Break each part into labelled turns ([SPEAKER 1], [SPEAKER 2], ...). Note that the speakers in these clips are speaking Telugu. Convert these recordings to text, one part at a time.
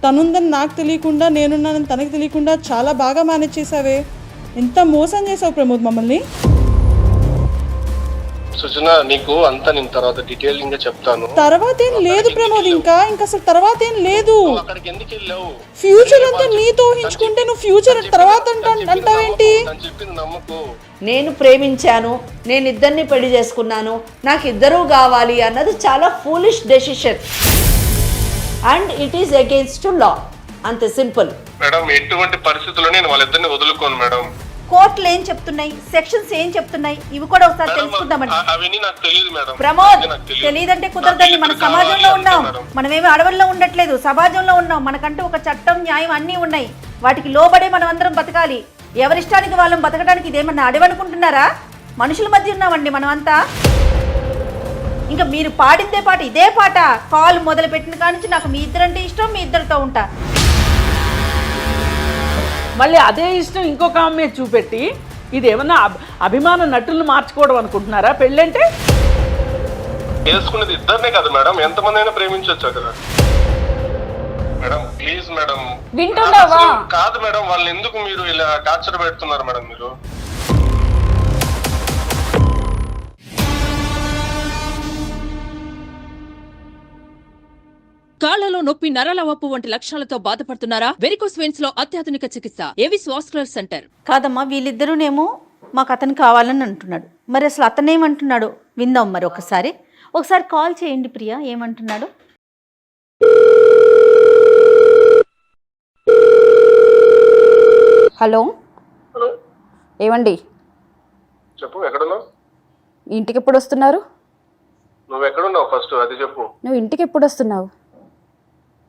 [SPEAKER 1] తనుందని నాకు తెలియకుండా నేనున్నానని తనకు తెలియకుండా చాలా బాగా మేనేజ్ చేసావే. ఎంత మోసం చేసావు ప్రమోద్ మమ్మల్ని.
[SPEAKER 2] సుజన నీకు అంతా నేను తర్వాత డీటెయిలింగ్ గా చెప్తాను.
[SPEAKER 1] తర్వాత ఏం లేదు ప్రమోద్, ఇంకా అసలు తర్వాత ఏం లేదు.
[SPEAKER 2] అక్కడికి ఎందుకు వెళ్ళావు?
[SPEAKER 1] ఫ్యూచర్ అంతా నీతో ఊహించుకుంటే నువ్వు ఫ్యూచర్ తర్వాత అంటావేంటి?
[SPEAKER 2] చెప్పింది నమ్మకు.
[SPEAKER 3] నేను ప్రేమించాను, నేను ఇద్దరిని పెళ్లి చేసుకున్నాను, నాకు ఇద్దరూ కావాలి అన్నది చాలా foolish decision and it is against law. అంత సింపుల్
[SPEAKER 2] మేడం. ఎటువంటి పరిస్థితుల్లో నేను వాళ్ళిద్దరిని వదులుకోను మేడం.
[SPEAKER 4] కోర్టులు ఏం చెప్తున్నాయి, సెక్షన్స్ ఏం చెప్తున్నాయి, ఇవి కూడా ఒకసారి తెలుసుకుందామండి.
[SPEAKER 2] అవన్నీ నాకు తెలియదు మేడం.
[SPEAKER 4] ప్రమోద్, తెలియదంటే కుదరదండి. మన సమాజంలో ఉన్నాం, మనమేమి అడవుల్లో ఉండట్లేదు, సమాజంలో ఉన్నాం. మనకంటూ ఒక చట్టం, న్యాయం అన్నీ ఉన్నాయి. వాటికి లోబడే మనం అందరం బతకాలి. ఎవరిష్టానికి వాళ్ళని బతకడానికి ఇదేమన్నా అడవనుకుంటున్నారా? మనుషుల మధ్య ఉన్నామండి మనమంతా. ఇంకా మీరు పాడిందే పాట, ఇదే పాట. కాల్ మొదలు పెట్టిన కాడి నుంచి నాకు మీ ఇద్దరంటే ఇష్టం, మీ ఇద్దరితో ఉంటా.
[SPEAKER 5] మళ్ళీ అదే ఇష్టం ఇంకొక అమ్మాయి చూపెట్టి ఇది ఏమన్నా అభిమాన నటులను మార్చుకోవడం అనుకుంటున్నారా? పెళ్ళంటే
[SPEAKER 2] చేసుకునేది ఇద్దరినే కదా మేడం, ఎంతమంది అయినా ప్రేమించవచ్చు కదా మేడం. Please madam.
[SPEAKER 4] వింటున్నావా?
[SPEAKER 2] కాదు మేడం, వాళ్ళని ఎందుకు మీరు ఇలా టార్చర్ పెడుతున్నారు మేడం మీరు?
[SPEAKER 6] కాళ్లలో నొప్పి, నరాల వాపు వంటి లక్షణాలతో బాధపడుతున్నారా? వెరికోస్ వెయిన్స్ లో అత్యాధునిక చికిత్స ఏవిస్ వాస్కులర్ సెంటర్.
[SPEAKER 4] కాదమ్మా, వీళ్ళిద్దరూనేమో మాకు అతను కావాలని అంటున్నాడు. మరి అసలు అతనేమంటున్నాడు విందాం. మరి ఒకసారి కాల్ చేయండి ప్రియా, ఏమంటున్నాడు.
[SPEAKER 7] హలో, ఏమండి?
[SPEAKER 2] చెప్పు. ఎక్కడున్నావు?
[SPEAKER 7] ఇంటికి ఎప్పుడు వస్తున్నారు?
[SPEAKER 2] నువ్వు ఎక్కడున్నావు ఫస్ట్ అది చెప్పు.
[SPEAKER 7] నువ్వు ఇంటికి ఎప్పుడు వస్తున్నావు?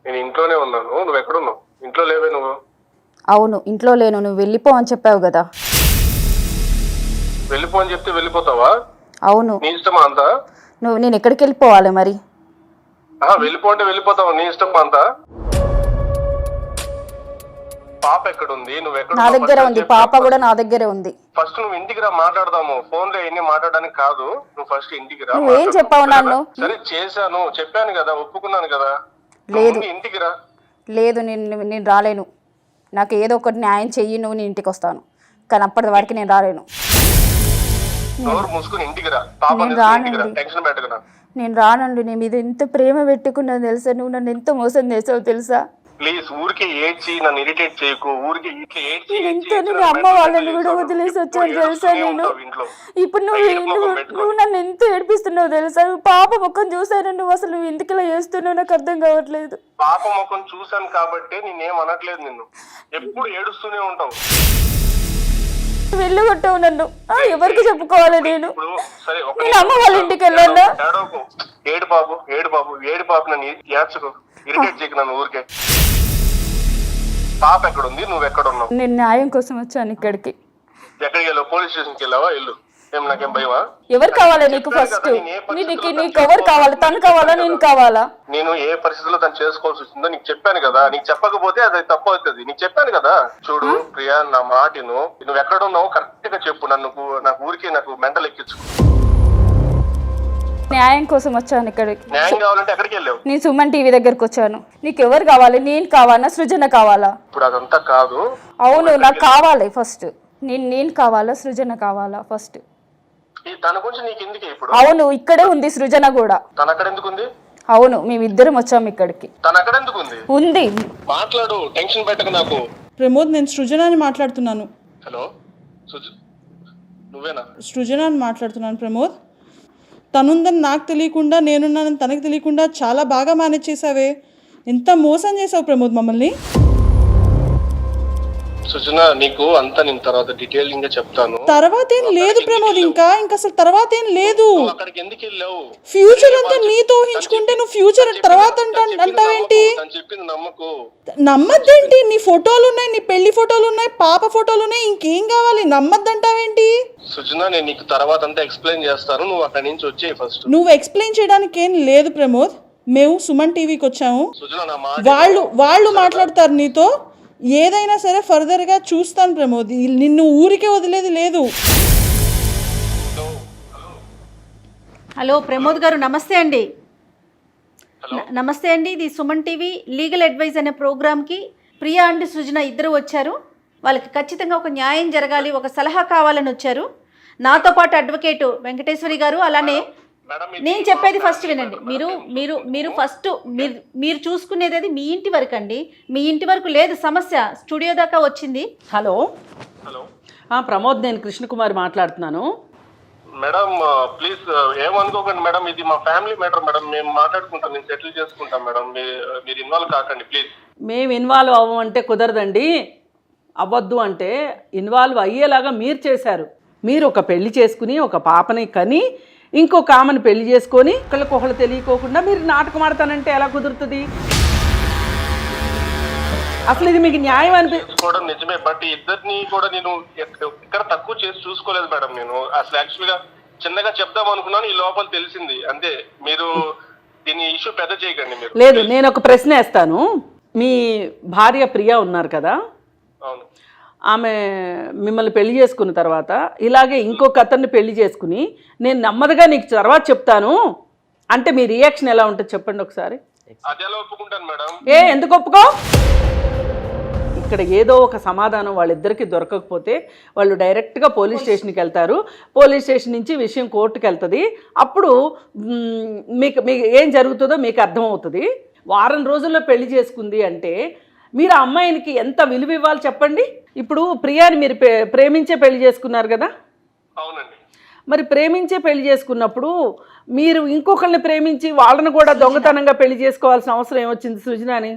[SPEAKER 2] నేను ఇంట్లోనే ఉన్నాను. నువ్వు ఎక్కడున్నావు? ఇంట్లో లేవే నువ్వు?
[SPEAKER 7] అవును, ఇంట్లో లేను. నువ్వు వెళ్ళిపో అని చెప్పావు కదా.
[SPEAKER 2] వెళ్ళిపో అని చెప్తే వెళ్ళిపోతావా?
[SPEAKER 7] అవును.
[SPEAKER 2] నీ ఇష్టమా అంతా?
[SPEAKER 7] నేను ఎక్కడికి వెళ్ళిపోవాలి మరి?
[SPEAKER 2] వెళ్ళిపో అంటే వెళ్ళిపోతావా? నీ ఇష్టమా అంతా? పాప ఎక్కడుంది? నువ్వు ఎక్కడ?
[SPEAKER 7] నా దగ్గర ఉంది. పాప కూడా నా దగ్గరే ఉంది.
[SPEAKER 2] ఫస్ట్ నువ్వు ఇంటికి రా, మాట్లాడదాము. ఫోన్ లో ఎన్ని మాట్లాడడానికి కాదు. నువ్వు ఫస్ట్ ఇంటికి రా.
[SPEAKER 7] నువ్వేం చెప్పావు నన్ను?
[SPEAKER 2] సరే చేశాను, చెప్పాను కదా, ఒప్పుకున్నాను కదా.
[SPEAKER 7] లేదు,
[SPEAKER 2] ఇంటికి రా.
[SPEAKER 7] లేదు, నేను రాలేను. నాకు ఏదో ఒకటి న్యాయం చెయ్యి, నువ్వు నేను ఇంటికి వస్తాను. కానీ అప్పటి వరకు నేను రాలేను.
[SPEAKER 2] నోరు మూసుకుని ఇంటికి రా. పాప టెన్షన్ పెట్టకురా.
[SPEAKER 7] నేను రానండి. నీ మీద ఎంత ప్రేమ పెట్టుకున్నాను తెలుసా? నువ్వు నన్ను ఎంత మోసం చేసావు తెలుసా?
[SPEAKER 2] ప్లీజ్ ఊరికే ఏడ్చి నన్ను ఇరిటేట్ చేయకు. ఊరికే ఇట్లా ఏడ్చి
[SPEAKER 7] నేను అమ్మ వాళ్ళని కూడా వదిలేసి వచ్చాను తెలుసా? నేను ఇప్పుడు నువ్వు నన్ను ఎంత ఏడిపిస్తున్నావు తెలుసా? పాప ముఖం చూసాను. నువ్వు అసలు నువ్వు ఎందుకు ఇలా చేస్తున్నావు నాకు అర్థం కావట్లేదు.
[SPEAKER 2] పాప ముఖం చూసాను కాబట్టి నేనేం అనట్లేదు. నిన్ను ఎప్పుడు ఏడుస్తూనే ఉంటావు.
[SPEAKER 7] వెళ్ళగొట్టావు నన్ను. ఎవరికి చెప్పుకోవాలి నేను? నేను అమ్మ వాళ్ళ ఇంటికి వెళ్ళాను.
[SPEAKER 2] ఏడు బాబు నన్ను ఏడ్చుకో, ఇరిటేట్ చేయకు నన్ను ఊరికే. పాప ఎక్కడుంది? నువ్వు ఎక్కడ ఉన్నావు?
[SPEAKER 7] నేను న్యాయం కోసం వచ్చాను ఇక్కడికి.
[SPEAKER 2] ఎక్కడికి వెళ్ళావు? పోలీస్ స్టేషన్కి వెళ్ళావా? వెళ్ళు. ఏం నాకేం భయమా?
[SPEAKER 7] ఎవరు కావాలి నీకు? ఫస్ట్ నీకు ఎవరు కావాలి? తను కావాలా నేను కావాలా?
[SPEAKER 2] నేను ఏ పరిస్థితుల్లో తను చేసుకోవాల్సి వచ్చిందో నీకు చెప్పాను కదా. నీకు చెప్పకపోతే అది తప్పు అవుతుంది. నీకు చెప్పాను కదా. చూడు ప్రియా, నా మాటను. నువ్వు ఎక్కడ ఉన్నావు కరెక్ట్ గా చెప్పు. నాకు ఊరికే నాకు మెంటల్ ఎక్కించు.
[SPEAKER 7] న్యాయం కోసం వచ్చాను ఇక్కడికి.
[SPEAKER 2] న్యాయం కావాలంటే ఎక్కడికి వెళ్ళావు?
[SPEAKER 7] నేను సుమన్ టీవీ దగ్గరకు వచ్చాను. నీకు ఎవరు కావాలి? నేను కావాలా, సృజన కావాలా?
[SPEAKER 2] ఇప్పుడు అదంతా కాదు.
[SPEAKER 7] అవును, నాకు కావాలి ఫస్ట్. నేను కావాలా, సృజన కావాలా ఫస్ట్?
[SPEAKER 2] తన గురించి నీకు ఎందుకు ఇప్పుడు?
[SPEAKER 7] అవును, ఇక్కడే ఉంది సృజన కూడా.
[SPEAKER 2] తన అక్కడ ఎందుకు ఉంది?
[SPEAKER 7] అవును, మేమిద్దరం వచ్చాము ఇక్కడికి.
[SPEAKER 2] తన అక్కడ ఎందుకు ఉంది?
[SPEAKER 7] ఉంది.
[SPEAKER 2] మాట్లాడు, టెన్షన్ పెట్టకు నాకు.
[SPEAKER 1] ప్రమోద్, నేను సృజనాని మాట్లాడుతున్నాను.
[SPEAKER 2] హలో, నువ్వేనా?
[SPEAKER 1] సృజనాని మాట్లాడుతున్నాను ప్రమోద్. తనుందని నాకు తెలియకుండా నేనున్నానని తనకు తెలియకుండా చాలా బాగా మేనేజ్ చేసావే. ఎంత మోసం చేసావు ప్రమోద్ మమ్మల్ని.
[SPEAKER 2] సుజన నీకు అంతా నేను తర్వాత డీటెయిలింగ్ గా చెప్తాను.
[SPEAKER 1] తర్వాత ఏం లేదు ప్రమోద్, ఇంకా అసలు తర్వాత ఏం లేదు.
[SPEAKER 2] అక్కడికి ఎందుకు వెళ్ళావు?
[SPEAKER 1] ఫ్యూచర్ అంతా నీతో ఊహించుకుంటే నువ్వు ఫ్యూచర్ తర్వాత అంటావేంటి?
[SPEAKER 2] చెప్పింది నమ్మకు.
[SPEAKER 1] నమ్మద్దేంటి? నీ ఫోటోలు ఉన్నాయి, నీ పెళ్లి ఫోటోలు ఉన్నాయి, పాప ఫోటోలు ఉన్నాయి, ఇంకేం కావాలి? నమ్మద్దంటావేంటి?
[SPEAKER 2] సుజన నేను నీకు తర్వాత అంతా ఎక్స్ప్లెయిన్ చేస్తాను. నువ్వు అక్కడి నుంచి వచ్చేయి ఫస్ట్.
[SPEAKER 1] నువ్వు ఎక్స్ప్లెయిన్ చేయడానికి ఏం లేదు ప్రమోద్. మేము సుమన్ టీవీకి వచ్చాము. వాళ్ళు మాట్లాడతారు నీతో. ఏదైనా సరే ఫర్దర్గా చూస్తాను ప్రమోద్. నిన్ను ఊరికే వదిలేది లేదు.
[SPEAKER 4] హలో ప్రమోద్ గారు, నమస్తే అండి. నమస్తే అండి, ఇది సుమన్ టీవీ లీగల్ అడ్వైజ్ అనే ప్రోగ్రామ్కి ప్రియా అండ్ సృజన ఇద్దరు వచ్చారు. వాళ్ళకి ఖచ్చితంగా ఒక న్యాయం జరగాలి, ఒక సలహా కావాలని వచ్చారు. నాతో పాటు అడ్వకేట్ వెంకటేశ్వరి గారు. అలానే నేను చెప్పేది ఫస్ట్ వినండి. మీరు ఫస్ట్ మీరు చూసుకునేది అది మీ ఇంటి వరకు అండి. మీ ఇంటి వరకు లేదు సమస్య, స్టూడియో దాకా వచ్చింది.
[SPEAKER 5] హలో
[SPEAKER 2] హలో
[SPEAKER 5] ప్రమోద్, నేను కృష్ణకుమారి మాట్లాడుతున్నాను.
[SPEAKER 2] మేడం ప్లీజ్ ఏమనుకోకండి మేడం, ఇది మా ఫ్యామిలీ మ్యాటర్ మేడం. మేము మాట్లాడుకుంటాం, నేను సెటిల్ చేసుకుంటాం మేడం. మీరు ఇన్వాల్వ్ కాకండి ప్లీజ్.
[SPEAKER 5] మేము ఇన్వాల్వ్ అవ్వమంటే కుదరదండి. అవ్వద్దు అంటే ఇన్వాల్వ్ అయ్యేలాగా మీరు చేశారు. మీరు ఒక పెళ్లి చేసుకుని ఒక పాపని కని ఇంకొక ఆమెను పెళ్లి చేసుకొని ఒకళ్ళకొకళ్ళు తెలియకోకుండా మీరు నాటకం ఆడతానంటే ఎలా కుదురుతుంది? అసలు ఇది మీకు న్యాయం
[SPEAKER 2] చేసుకోవడం నిజమే, బట్ ఇద్దరిని కూడా నేను ఎక్కడ తక్కువ చేసి చూసుకోలేదు మేడం. నేను అసలు యాక్చువల్ గా చిన్నగా చెప్దాం అనుకున్నాను, ఈ లోపల తెలిసింది అంతే. మీరు దీని ఇష్యూ పెద్ద చేయకండి మీరు.
[SPEAKER 5] లేదు, నేను ఒక ప్రశ్న వేస్తాను. మీ భార్య ప్రియా ఉన్నారు కదా,
[SPEAKER 2] అవును.
[SPEAKER 5] ఆమె మిమ్మల్ని పెళ్లి చేసుకున్న తర్వాత ఇలాగే ఇంకొక అతన్ని పెళ్లి చేసుకుని నేను నెమ్మదిగా నీకు తర్వాత చెప్తాను అంటే మీ రియాక్షన్ ఎలా ఉంటుంది చెప్పండి ఒకసారి.
[SPEAKER 2] అది ఎలా ఒప్పుకుంటాను మేడం?
[SPEAKER 5] ఎందుకు ఒప్పుకో? ఇక్కడ ఏదో ఒక సమాధానం వాళ్ళిద్దరికి దొరకకపోతే వాళ్ళు డైరెక్ట్గా పోలీస్ స్టేషన్కి వెళ్తారు. పోలీస్ స్టేషన్ నుంచి విషయం కోర్టుకి వెళ్తుంది. అప్పుడు మీకు ఏం జరుగుతుందో మీకు అర్థమవుతుంది. వారం రోజుల్లో పెళ్లి చేసుకుంది అంటే మీరు ఆ అమ్మాయినికి ఎంత విలువ ఇవ్వాలి చెప్పండి. ఇప్పుడు ప్రియాని మీరు ప్రేమించే పెళ్లి చేసుకున్నారు కదా.
[SPEAKER 2] అవునండి.
[SPEAKER 5] మరి ప్రేమించే పెళ్లి చేసుకున్నప్పుడు మీరు ఇంకొకరిని ప్రేమించి వాళ్ళని కూడా దొంగతనంగా పెళ్లి చేసుకోవాల్సిన అవసరం ఏమొచ్చింది సృజనాని?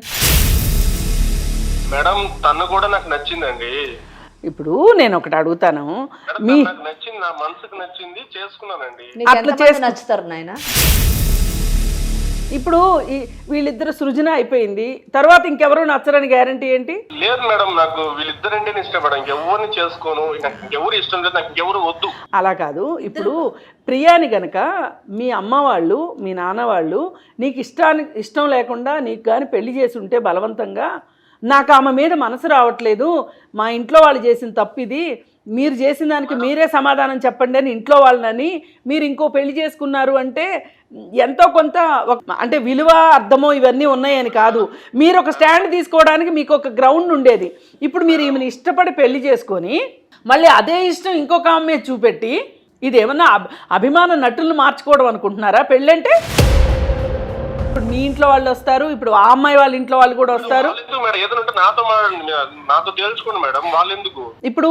[SPEAKER 2] మేడం తను కూడా నాకు నచ్చిందండి.
[SPEAKER 5] ఇప్పుడు నేను ఒకటి అడుగుతాను,
[SPEAKER 2] నాకు నచ్చింది, నా మనసుకు నచ్చింది, చేసుకున్నానండి.
[SPEAKER 3] అట్లా చేసి నచ్చుతారు నాయన.
[SPEAKER 5] ఇప్పుడు వీళ్ళిద్దరు సృజన అయిపోయింది, తర్వాత ఇంకెవరో నచ్చరని గ్యారంటీ ఏంటి?
[SPEAKER 2] లేదు మేడం, నాకు వీళ్ళిద్దరంటేనే ఇష్టం మేడం. ఇంకెవరిని చేసుకోను, నాకు ఇంకెవరు ఇష్టం లేదు, నాకు ఇంకెవరు వద్దు.
[SPEAKER 5] అలా కాదు. ఇప్పుడు ప్రియాని గనక మీ అమ్మ వాళ్ళు మీ నాన్న వాళ్ళు నీకు ఇష్టం లేకుండా నీకు కానీ పెళ్లి చేసి ఉంటే బలవంతంగా, నాకు ఆమె మీద మనసు రావట్లేదు, మా ఇంట్లో వాళ్ళు చేసిన తప్పు ఇది, మీరు చేసిన దానికి మీరే సమాధానం చెప్పండి అని ఇంట్లో వాళ్ళని మీరు ఇంకో పెళ్లి చేసుకున్నారు అంటే ఎంతో కొంత అంటే విలువ అర్థమో ఇవన్నీ ఉన్నాయని కాదు, మీరు ఒక స్టాండ్ తీసుకోవడానికి మీకు ఒక గ్రౌండ్ ఉండేది. ఇప్పుడు మీరు ఈమెను ఇష్టపడి పెళ్లి చేసుకొని మళ్ళీ అదే ఇష్టం ఇంకొక ఆమె చూపెట్టి ఇదేమన్నా అభిమాన నటులను మార్చుకోవడం అనుకుంటున్నారా పెళ్ళంటే? ఇప్పుడు మీ ఇంట్లో వాళ్ళు వస్తారు, ఇప్పుడు ఆ అమ్మాయి వాళ్ళ ఇంట్లో వాళ్ళు కూడా వస్తారు. ఇప్పుడు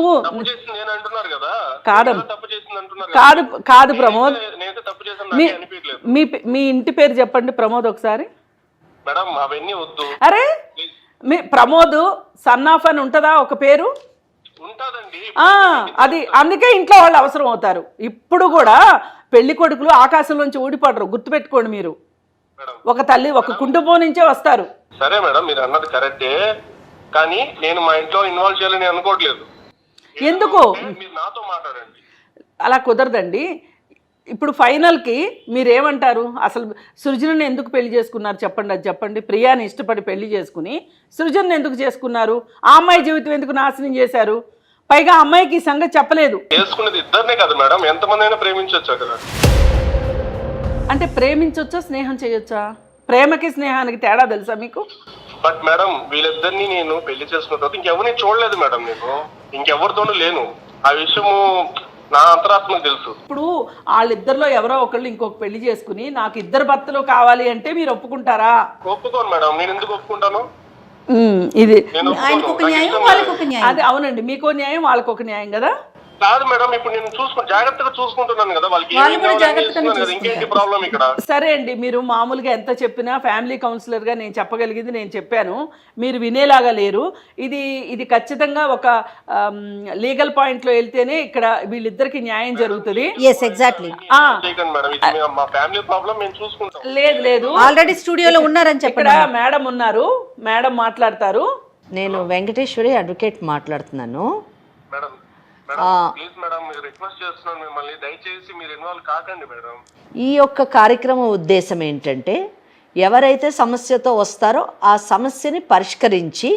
[SPEAKER 5] కాదు ప్రమోద్, మీ ఇంటి పేరు చెప్పండి ప్రమోద్ ఒకసారి. అరే మీ ప్రమోద్ సన్ ఆఫ్ అని ఉంటుందా ఒక పేరు? అది అందుకే ఇంట్లో వాళ్ళు అవసరం అవుతారు. ఇప్పుడు కూడా పెళ్లి కొడుకులు ఆకాశంలోంచి ఊడిపడరు, గుర్తుపెట్టుకోండి. మీరు ఒక తల్లి ఒక కుటుంబం నుంచే వస్తారు.
[SPEAKER 2] సరే మేడం, మీరు అన్నది కరెక్టే, కానీ నేను మా ఇంట్లో ఇన్వాల్వ్ చేయాలని అనుకోవట్లేదు.
[SPEAKER 5] ఎందుకు?
[SPEAKER 2] మీరు నాతో మాట్లాడండి.
[SPEAKER 5] అలా కుదరదండి. ఇప్పుడు ఫైనల్కి మీరేమంటారు? అసలు సృజనని ఎందుకు పెళ్లి చేసుకున్నారు చెప్పండి, అది చెప్పండి. ప్రియాని ఇష్టపడి పెళ్లి చేసుకుని సృజనని ఎందుకు చేసుకున్నారు? ఆ అమ్మాయి జీవితం ఎందుకు నాశనం చేశారు? పైగా అమ్మాయికి ఈ సంగతి చెప్పలేదు.
[SPEAKER 2] చేసుకునేది ఇద్దరినే కదా మేడం, ఎంతమంది అయినా ప్రేమించొచ్చు కదా.
[SPEAKER 5] అంటే ప్రేమించొచ్చా స్నేహం చేయొచ్చా? ప్రేమకి స్నేహానికి తేడా తెలుసా మీకు?
[SPEAKER 2] బట్ మేడం వీళ్ళిద్దరిని నేను పెళ్లి చేసుకున్న తర్వాత ఇంకెవరిని చూడలేదు మేడం. నేను ఇంకెవరితోనూ లేను, ఆ విషయము నా అంతరాత్మకు తెలుసు.
[SPEAKER 5] ఇప్పుడు వాళ్ళిద్దరిలో ఎవరో ఒకళ్ళు ఇంకొక పెళ్లి చేసుకుని నాకు ఇద్దరు భర్తలు కావాలి అంటే మీరు ఒప్పుకుంటారా?
[SPEAKER 2] ఒప్పుకోను మేడం. నేను ఎందుకు ఒప్పుకుంటాను?
[SPEAKER 5] ఇది
[SPEAKER 4] అది
[SPEAKER 5] అవునండి, మీకో న్యాయం వాళ్ళకొక న్యాయం కదా.
[SPEAKER 2] కాదు మేడం, ఇప్పుడు నేను జాగ్రత్తగా చూసుకుంటున్నాను కదా, వాళ్ళకి ఇంకేంటి ప్రాబ్లం ఇక్కడ?
[SPEAKER 5] సరే అండి, మీరు మామూలుగా ఎంత చెప్పినా ఫ్యామిలీ కౌన్సిలర్గా నేను చెప్పగలిగింది నేను చెప్పాను, మీరు వినేలాగా లేరు. ఇది ఖచ్చితంగా ఒక లీగల్ పాయింట్లో వెళ్తేనే ఇక్కడ వీళ్ళిద్దరికి న్యాయం జరుగుతుంది. లేదు
[SPEAKER 4] ఆల్రెడీ స్టూడియోలో ఉన్నారని చెప్పి
[SPEAKER 5] మేడం ఉన్నారు, మేడం మాట్లాడతారు.
[SPEAKER 3] నేను వెంకటేశ్వరి అడ్వకేట్ మాట్లాడుతున్నాను. ఈ యొక్క కార్యక్రమం ఉద్దేశం ఏంటంటే, ఎవరైతే సమస్యతో వస్తారో ఆ సమస్యని పరిష్కరించి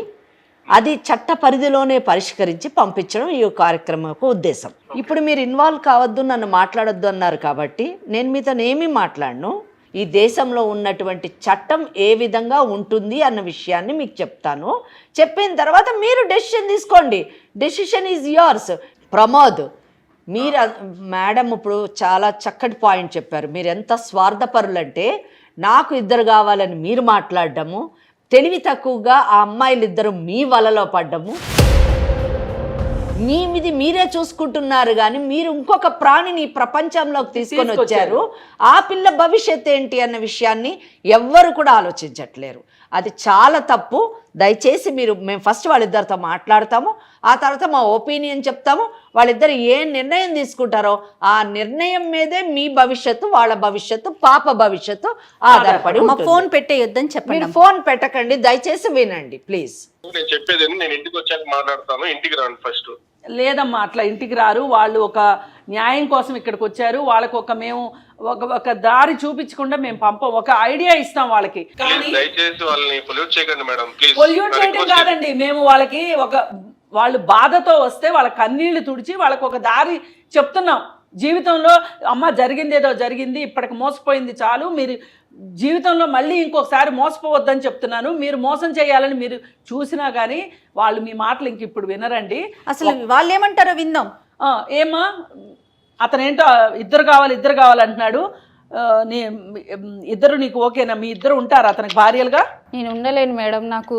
[SPEAKER 3] అది చట్ట పరిధిలోనే పరిష్కరించి పంపించడం ఈ కార్యక్రమం యొక్క ఉద్దేశం. ఇప్పుడు మీరు ఇన్వాల్వ్ కావద్దు, నన్ను మాట్లాడొద్దు అన్నారు కాబట్టి నేను మీతో ఏమీ మాట్లాడను. ఈ దేశంలో ఉన్నటువంటి చట్టం ఏ విధంగా ఉంటుంది అన్న విషయాన్ని మీకు చెప్తాను. చెప్పిన తర్వాత మీరు డెసిషన్ తీసుకోండి. Decision is yours. ప్రమోద్, మీరు మేడం ఇప్పుడు చాలా చక్కటి పాయింట్ చెప్పారు. మీరు ఎంత స్వార్థపరులంటే నాకు 2 కావాలని మీరు మాట్లాడడము, తెలివి తక్కువగా ఆ అమ్మాయిలు 2 మీ వలలో పడ్డము, మీది మీరే చూసుకుంటున్నారు కానీ మీరు ఇంకొక ప్రాణిని ప్రపంచంలోకి తీసుకొని వచ్చారు. ఆ పిల్ల భవిష్యత్ ఏంటి అన్న విషయాన్ని ఎవ్వరు కూడా ఆలోచించట్లేరు. అది చాలా తప్పు. దయచేసి మేము ఫస్ట్ వాళ్ళిద్దరితో మాట్లాడతాము, ఆ తర్వాత మా ఒపీనియన్ చెప్తాము. వాళ్ళిద్దరు ఏ నిర్ణయం తీసుకుంటారో ఆ నిర్ణయం మీదే మీ భవిష్యత్తు, వాళ్ళ భవిష్యత్తు, పాప భవిష్యత్తు ఆధారపడి ఉంటుంది.
[SPEAKER 4] ఫోన్ పెట్టేయొద్దని చెప్పండి.
[SPEAKER 3] మీరు ఫోన్ పెట్టకండి, దయచేసి వినండి ప్లీజ్.
[SPEAKER 2] నేను చెప్పేది నేను ఇంటికి వచ్చాక మాట్లాడతాను. ఇంటికి రాను ఫస్ట్.
[SPEAKER 5] లేదమ్మా, అట్లా ఇంటికి రారు. వాళ్ళు ఒక న్యాయం కోసం ఇక్కడికి వచ్చారు. వాళ్ళకు మేము ఒక దారి చూపించకుండా మేము పంపం, ఒక ఐడియా ఇస్తాం వాళ్ళకి.
[SPEAKER 2] దయచేసి వాళ్ళని పొల్యూట్ చేయకండి మేడం ప్లీజ్.
[SPEAKER 5] పొల్యూట్ చేయడం కాదండి, మేము వాళ్ళకి వాళ్ళు బాధతో వస్తే వాళ్ళ కన్నీళ్లు తుడిచి వాళ్ళకి ఒక దారి చెప్తున్నాం. జీవితంలో అమ్మ జరిగింది ఏదో జరిగింది, ఇప్పటికి మోసపోయింది చాలు, మీరు జీవితంలో మళ్ళీ ఇంకొకసారి మోసపోవద్దని చెప్తున్నాను. మీరు మోసం చేయాలని మీరు చూసినా కానీ వాళ్ళు మీ మాటలు ఇంక ఇప్పుడు వినరండి.
[SPEAKER 4] అసలు వాళ్ళు ఏమంటారో విందాం.
[SPEAKER 5] ఏమా అతనేంటో 2 కావాలి అంటున్నాడు. ఇద్దరు నీకు ఓకేనా? మీ 2 ఉంటారా అతనికి భార్యలుగా?
[SPEAKER 7] నేను ఉండలేను మేడం, నాకు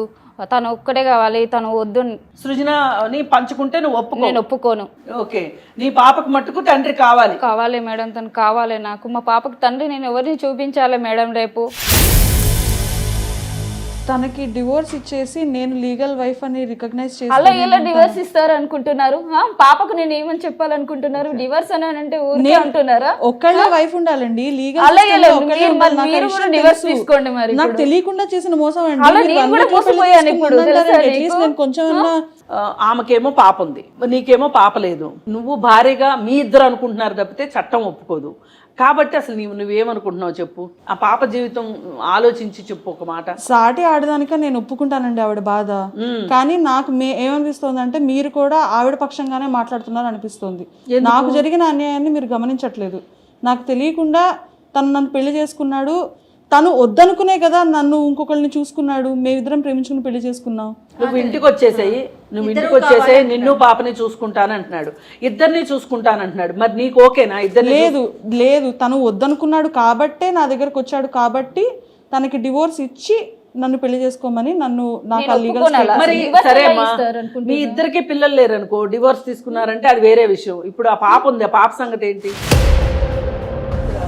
[SPEAKER 7] తను ఒక్కడే కావాలి, తను వద్దు.
[SPEAKER 5] సృజనని పంచుకుంటే నువ్వు ఒప్పుకో?
[SPEAKER 7] నేను ఒప్పుకోను.
[SPEAKER 5] ఓకే, నీ పాపకు మట్టుకు తండ్రి కావాలి
[SPEAKER 7] మేడం, తను కావాలి నాకు. మా పాపకు తండ్రి నేను ఎవరిని చూపించాలి మేడం రేపు?
[SPEAKER 1] తనకి డివోర్స్ ఇచ్చేసి నేను లీగల్ వైఫ్ అని రికగ్నైజ్ చేసి
[SPEAKER 7] అలా ఎలా డివోర్స్ ఇస్తారు అనుకుంటున్నారు? పాపకు నేను ఏమని చెప్పాలనుకుంటున్నారు? డివోర్స్ అని అంటే ఊరికే అంటున్నారా?
[SPEAKER 1] ఒక్కళ్ళే వైఫ్ ఉండాలండి లీగల్.
[SPEAKER 7] డివోర్స్ తీసుకోండి. మరి
[SPEAKER 1] నాకు తెలియకుండా చేసిన మోసం అండి. నేను కొంచెం
[SPEAKER 5] ఆమెకేమో పాప ఉంది, నీకేమో పాప లేదు. నువ్వు భార్యగా మీ 2 అనుకుంటున్నారు తప్పితే చట్టం ఒప్పుకోదు. కాబట్టి అసలు నువ్వేమనుకుంటున్నావు చెప్పు? ఆ పాప జీవితం ఆలోచించి చెప్పు ఒక మాట.
[SPEAKER 1] సాటి ఆడదానిక నేను ఒప్పుకుంటానండి ఆవిడ బాధ, కానీ నాకు ఏమనిపిస్తుంది అంటే మీరు కూడా ఆవిడ పక్షంగానే మాట్లాడుతున్నారు అనిపిస్తుంది. నాకు జరిగిన అన్యాయాన్ని మీరు గమనించట్లేదు. నాకు తెలియకుండా తను నన్ను పెళ్లి చేసుకున్నాడు, తను వద్దనుకునే కదా నన్ను ఇంకొకరిని చూసుకున్నాడు. మేమిద్దరం ప్రేమించుకుని పెళ్లి చేసుకున్నాం.
[SPEAKER 5] నువ్వు ఇంటికి వచ్చేసాయి, నిన్ను పాపని చూసుకుంటానంటున్నాడు, 2 చూసుకుంటానంటున్నాడు. మరి నీకు ఓకేనా? 2
[SPEAKER 1] లేదు తను వద్దనుకున్నాడు కాబట్టే నా దగ్గరకు వచ్చాడు, కాబట్టి తనకి డివోర్స్ ఇచ్చి నన్ను పెళ్లి చేసుకోమని నాకు
[SPEAKER 5] మరి సరే అమ్మా, మీ 2కి పిల్లలు లేరనుకో, డివోర్స్ తీసుకున్నారంటే అది వేరే విషయం. ఇప్పుడు ఆ పాప ఉంది, ఆ పాప సంగతి ఏంటి?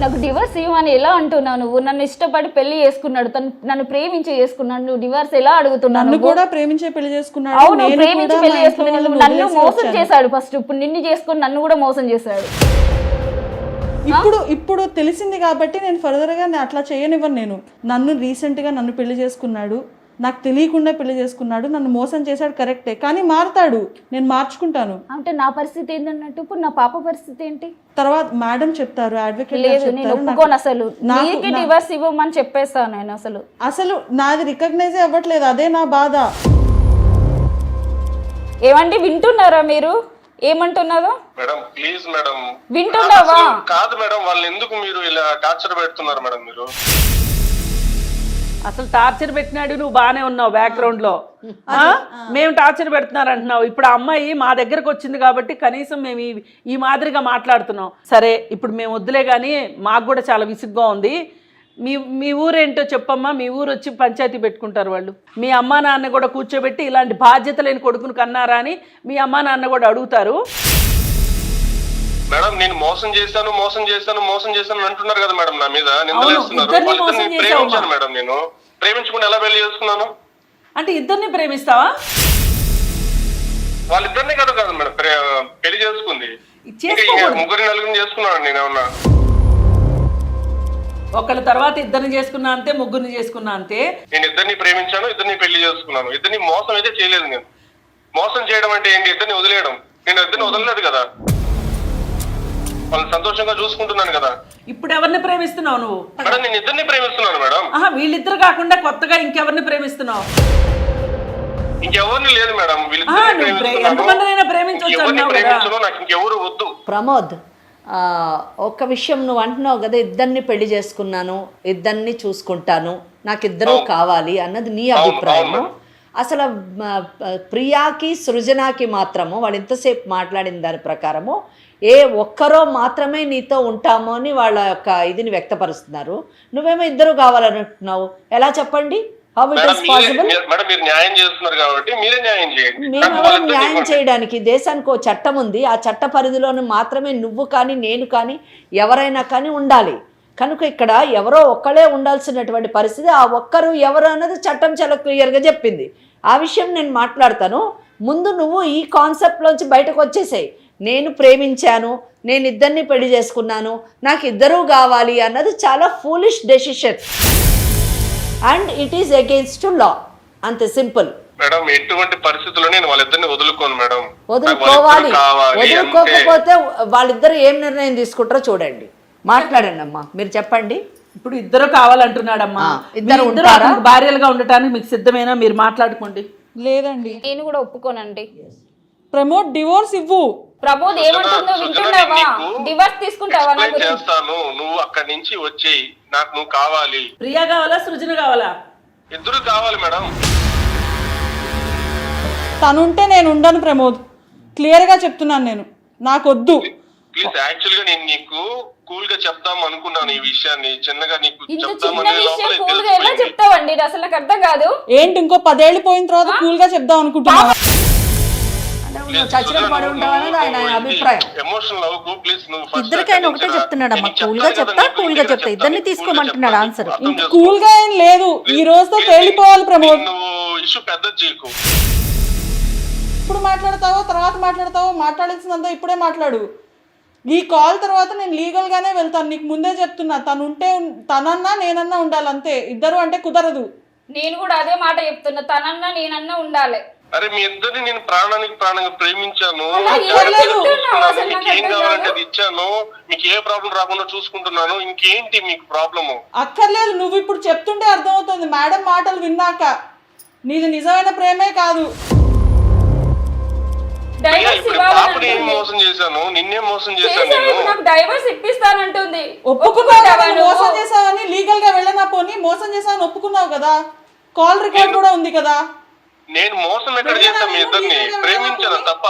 [SPEAKER 7] నాకు డివోర్స్ ఇవ్వమని ఎలా అంటున్నావు నువ్వు? నన్ను ఇష్టపడి పెళ్లి చేసుకున్నాడు, నన్ను ప్రేమించి చేసుకున్నాడు, నువ్వు డివోర్స్ ఎలా అడుగుతున్నావు?
[SPEAKER 1] నన్ను కూడా ప్రేమించే పెళ్లి చేసుకున్నాడు.
[SPEAKER 7] అవును, ప్రేమించి పెళ్లి చేసుకున్నాడు. నన్ను మోసం చేశాడు ఫస్ట్, ఇప్పుడు నిన్ను చేసుకుని నన్ను కూడా మోసం చేశాడు.
[SPEAKER 1] ఇప్పుడు తెలిసింది కాబట్టి నేను ఫర్దర్ గా అట్లా చేయనివ్వను. నన్ను రీసెంట్ గా నన్ను పెళ్లి చేసుకున్నాడు, నాకు తెలియకుండా పెళ్లి చేసుకున్నాడు, నన్ను మోసం చేశాడు కరెక్టే, కానీ మారుతాడు, నేను మార్చుకుంటాను.
[SPEAKER 7] అంటే నా పరిస్థితి ఏంటన్నట్టు ఇప్పుడు నా పాప పరిస్థితి ఏంటి?
[SPEAKER 1] తర్వాత మేడం చెప్తారు, అడ్వకేట్
[SPEAKER 7] లేదు నేను ఒప్పుకోను. అసలు నీకు డివోర్స్ ఇవ్వమని చెప్పేస్తాను నేను. అసలు
[SPEAKER 1] నాది రికగ్నైజ్ అవ్వట్లేదు, అదే నా బాధ.
[SPEAKER 7] ఏమండి వింటున్నారా మీరు? ఏమంటున్నారో
[SPEAKER 2] మేడం ప్లీజ్ మేడం.
[SPEAKER 7] వింటున్నావా?
[SPEAKER 2] కాదు మేడం, వాళ్ళని ఎందుకు మీరు ఇలా టార్చర్ పెడుతున్నారు మేడం? మీరు
[SPEAKER 5] అసలు టార్చర్ పెట్టినాడు, నువ్వు బాగానే ఉన్నావు బ్యాక్గ్రౌండ్ లో. మేము టార్చర్ పెడుతున్నారు అంటున్నావు. ఇప్పుడు ఆ అమ్మాయి మా దగ్గరకు వచ్చింది కాబట్టి కనీసం మేము ఈ మాదిరిగా మాట్లాడుతున్నాం. సరే ఇప్పుడు మేము వద్దులే కానీ మాకు కూడా చాలా విసుగ్గా ఉంది. మీ ఊరేంటో చెప్పమ్మా. మీ ఊరు వచ్చి పంచాయతీ పెట్టుకుంటారు వాళ్ళు. మీ అమ్మా నాన్న కూడా కూర్చోబెట్టి ఇలాంటి బాధ్యత లేని కొడుకును కన్నారా అని మీ అమ్మా నాన్న కూడా అడుగుతారు.
[SPEAKER 2] మేడం నేను మోసం చేశాను అంటున్నారు కదా మేడం, నా మీద నిందలేస్తున్నారు. ప్రేమించాను మేడం, నేను ప్రేమించుకుని ఎలా పెళ్లి చేసుకున్నాను
[SPEAKER 5] అంటే 2 ప్రేమిస్తావా?
[SPEAKER 2] వాళ్ళిద్దరిని కాదు మేడం పెళ్లి చేసుకుంది, 3-4 చేసుకున్నాను నేను. ఏమన్నా
[SPEAKER 5] ఒకళ్ళ తర్వాత 2 చేసుకున్నా అంతే, 3 చేసుకున్నా అంతే.
[SPEAKER 2] నేను 2 ప్రేమించాను, 2 పెళ్లి చేసుకున్నాను. 2 మోసం అయితే చేయలేదు. నేను మోసం చేయడం అంటే ఏంటి? 2 వదిలేయడం. నేను 2 వదలలేదు కదా, వాళ్ళని సంతోషంగా చూసుకుంటున్నాను కదా.
[SPEAKER 5] ఇప్పుడు ఎవరిని ప్రేమిస్తున్నావు నువ్వు?
[SPEAKER 2] మేడం నేను 2 ప్రేమిస్తున్నాను మేడం.
[SPEAKER 5] వీళ్ళిద్దరు కాకుండా కొత్తగా ఇంకెవరిని ప్రేమిస్తున్నావు?
[SPEAKER 2] ఇంకెవరిని లేదు మేడం,
[SPEAKER 5] ఎంతమందినైనా ప్రేమించవచ్చు.
[SPEAKER 2] నాకు ఇంకెవరు వద్దు.
[SPEAKER 3] ప్రమోద్, ఒక్క విషయం నువ్వు అంటున్నావు కదా, ఇద్దరిని పెళ్లి చేసుకున్నాను, ఇద్దరిని చూసుకుంటాను, నాకు ఇద్దరు కావాలి అన్నది నీ అభిప్రాయము. అసలు ప్రియాకి సృజనాకి మాత్రము వాళ్ళు ఇంతసేపు మాట్లాడిన దాని ప్రకారము ఏ ఒక్కరో మాత్రమే నీతో ఉంటామో అని వాళ్ళ యొక్క ఇదిని వ్యక్తపరుస్తున్నారు. నువ్వేమో ఇద్దరు కావాలంటున్నావు, ఎలా చెప్పండి? How it is possible?
[SPEAKER 2] మీరు న్యాయం చేస్తున్నారు కాబట్టి మీరే న్యాయం చేయండి.
[SPEAKER 3] మేము న్యాయం చేయడానికి దేశానికి ఓ చట్టం ఉంది. ఆ చట్ట పరిధిలోనే మాత్రమే నువ్వు కానీ నేను కానీ ఎవరైనా కానీ ఉండాలి. కనుక ఇక్కడ ఎవరో ఒక్కడే ఉండాల్సినటువంటి పరిస్థితి. ఆ ఒక్కరు ఎవరు అన్నది చట్టం చాలా క్లియర్గా చెప్పింది. ఆ విషయం నేను మాట్లాడతాను. ముందు నువ్వు ఈ కాన్సెప్ట్లోంచి బయటకు వచ్చేసాయి. నేను ప్రేమించాను, నేను ఇద్దరిని పెళ్లి చేసుకున్నాను, నాకు ఇద్దరూ కావాలి అన్నది చాలా foolish decision and it is against law. అంతే సింపుల్.
[SPEAKER 2] మేడం ఎటువంటి పరిస్థితుల్లో నేను వాళ్ళిద్దరిని వదులుకోను మేడం.
[SPEAKER 3] వదులుకోవాలి. వదులుకోకపోతే వాళ్ళిద్దరు ఏం నిర్ణయం తీసుకుంటారో చూడండి. మాట్లాడండి అమ్మా, మీరు చెప్పండి.
[SPEAKER 5] ఇప్పుడు ఇద్దరు కావాలంటున్నాడమ్మా.
[SPEAKER 3] ఇద్దరు
[SPEAKER 5] భార్యలుగా ఉండటానికి మీకు సిద్ధమేనా? మీరు మాట్లాడుకోండి.
[SPEAKER 1] లేదండి,
[SPEAKER 7] నేను కూడా ఒప్పుకోనండి.
[SPEAKER 1] ప్రమోద్ డివోర్స్ ఇవ్వు.
[SPEAKER 7] ప్రమోద్ ఏమంటుందో వింటున్నావా? డివోర్స్ తీసుకుంటావా? నాకు
[SPEAKER 2] చేస్తాను, నువ్వు అక్కడి నుంచి వచ్చేయి, నాకు నువ్వు కావాలి.
[SPEAKER 5] ప్రియా కావాలా, సృజన కావాలా?
[SPEAKER 2] ఇద్దరు కావాలి మేడం.
[SPEAKER 1] తనుంటే నేను ఉండను ప్రమోద్, క్లియర్గా చెప్తున్నాను. నేను నాకు వద్దు.
[SPEAKER 2] ప్లీజ్, యాక్చువల్ గా నేను నీకు కూల్ గా చెప్దాం అనుకున్నాను ఈ విషయాన్ని, చిన్నగా నీకు
[SPEAKER 7] ఇంత చిన్న
[SPEAKER 2] చెప్దామనే
[SPEAKER 7] విషయం
[SPEAKER 2] లోపల
[SPEAKER 7] కూల్ గా ఎలా చెప్తావండి? అసలు నాకు అర్థం కాదు.
[SPEAKER 1] ఏంటి ఇంకో 10 ఏళ్ళు పోయిన తర్వాత కూల్ గా చెప్దాం అనుకుంటున్నా?
[SPEAKER 3] చచ్చిన పడి ఉంటావని ఆయన అభిప్రాయం.
[SPEAKER 2] ఎమోషనల్ అవ్వకు ప్లీజ్. నువ్వు
[SPEAKER 4] ఇద్దరికైనా ఒకటే చెప్తున్నాడమ్మా, కూల్ గా చెప్తా, కూల్ గా చెప్తా. ఇద్దరిని తీసుకోమంటున్నాడు ఆన్సర్.
[SPEAKER 1] ఇంకా కూల్ గా ఏం లేదు, ఈ రోజుతో తేలిపోవాలి ప్రమోద్.
[SPEAKER 2] నువ్వు ఇష్యూ పెద్ద చేయకు.
[SPEAKER 1] ఇప్పుడు మాట్లాడతావో తర్వాత మాట్లాడతావో, మాట్లాడాల్సిందంతా ఇప్పుడే మాట్లాడు. ఈ కాల్ తర్వాత నేను లీగల్ గానే వెళ్తాను. నీకు ముందే చెప్తున్నా, తనన్నా నేనన్నా ఉండాలి అంతే. ఇద్దరు అంటే కుదరదు.
[SPEAKER 7] నేను కూడా అదే మాట చెప్తున్నా, తనన్నా నేనన్నా ఉండాలి.
[SPEAKER 2] అరే మీ ఇద్దరిని నేను ప్రాణానికి ప్రాణంగా ప్రేమించాను, మీకు ఏం కావాలంటే అది ఇచ్చాను, మీకు ఏ ప్రాబ్లం రాకుండా చూసుకుంటున్నాను. ఇంకేంటి మీకు ప్రాబ్లము?
[SPEAKER 1] అక్కర్లేదు, నువ్వు ఇప్పుడు చెప్తుంటే అర్థమవుతుంది. మేడం మాటలు విన్నాక నీది నిజమైన ప్రేమే కాదు.
[SPEAKER 2] మోసం చేశాను, నిన్నే మోసం చేశాను.
[SPEAKER 7] నాకు డైవర్స్ ఇప్పిస్తానంటుంది.
[SPEAKER 1] ఒప్పుకున్నావు, మోసం చేసావని లీగల్ గా వెళ్ళనా పోనీ. మోసం చేసావని ఒప్పుకున్నావు కదా, కాల్ రికార్డ్ కూడా ఉంది కదా.
[SPEAKER 2] నేను మోసం ఎక్కడ చేశాను? మీ ఇద్దరిని ప్రేమించాను తప్ప.